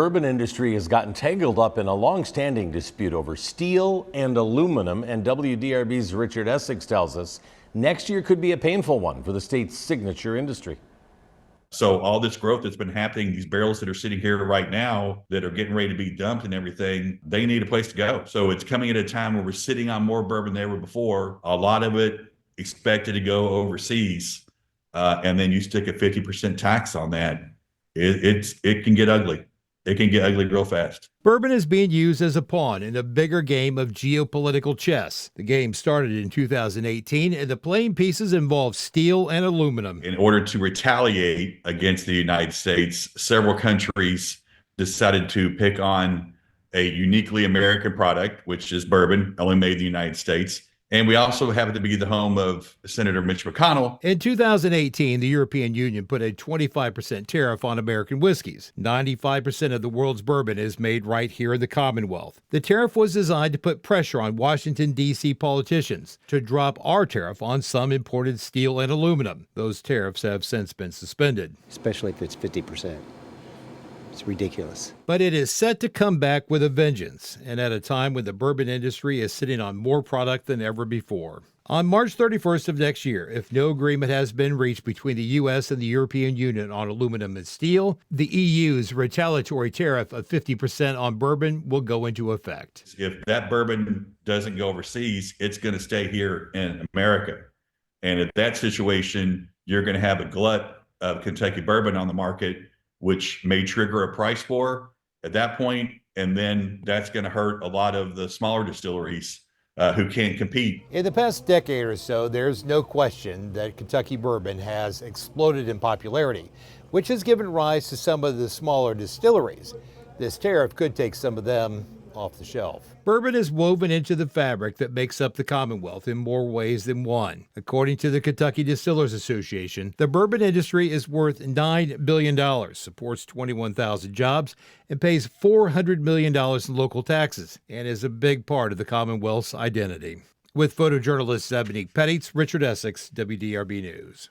Bourbon industry has gotten tangled up in a long-standing dispute over steel and aluminum, and WDRB's Richard Essex tells us next year could be a painful one for the state's signature industry. So all this growth that's been happening, these barrels that are sitting here right now that are getting ready to be dumped and everything, they need a place to go. So it's coming at a time where we're sitting on more bourbon than ever before. A lot of it expected to go overseas. And then you stick a 50% tax on that. It can get ugly. It can get ugly real fast. Bourbon is being used as a pawn in a bigger game of geopolitical chess. The game started in 2018, and the playing pieces involve steel and aluminum. In order to retaliate against the United States, several countries decided to pick on a uniquely American product, which is bourbon, only made in the United States. And we also happen to be the home of Senator Mitch McConnell. In 2018, the European Union put a 25% tariff on American whiskeys. 95% of the world's bourbon is made right here in the Commonwealth. The tariff was designed to put pressure on Washington, D.C. politicians to drop our tariff on some imported steel and aluminum. Those tariffs have since been suspended. Especially if it's 50%. It's ridiculous. But it is set to come back with a vengeance, and at a time when the bourbon industry is sitting on more product than ever before. On March 31st of next year, if no agreement has been reached between the U.S. and the European Union on aluminum and steel, the EU's retaliatory tariff of 50% on bourbon will go into effect. If that bourbon doesn't go overseas, it's going to stay here in America. And at that situation, you're going to have a glut of Kentucky bourbon on the market, which may trigger a price war at that point, and then that's going to hurt a lot of the smaller distilleries who can't compete. In the past decade or so, there's no question that Kentucky bourbon has exploded in popularity, which has given rise to some of the smaller distilleries. This tariff could take some of them off the shelf. Bourbon is woven into the fabric that makes up the Commonwealth in more ways than one. According to the Kentucky Distillers Association, the bourbon industry is worth $9 billion, supports 21,000 jobs, and pays $400 million in local taxes, and is a big part of the Commonwealth's identity. With photojournalist Ebony Petitz, Richard Essex, WDRB News.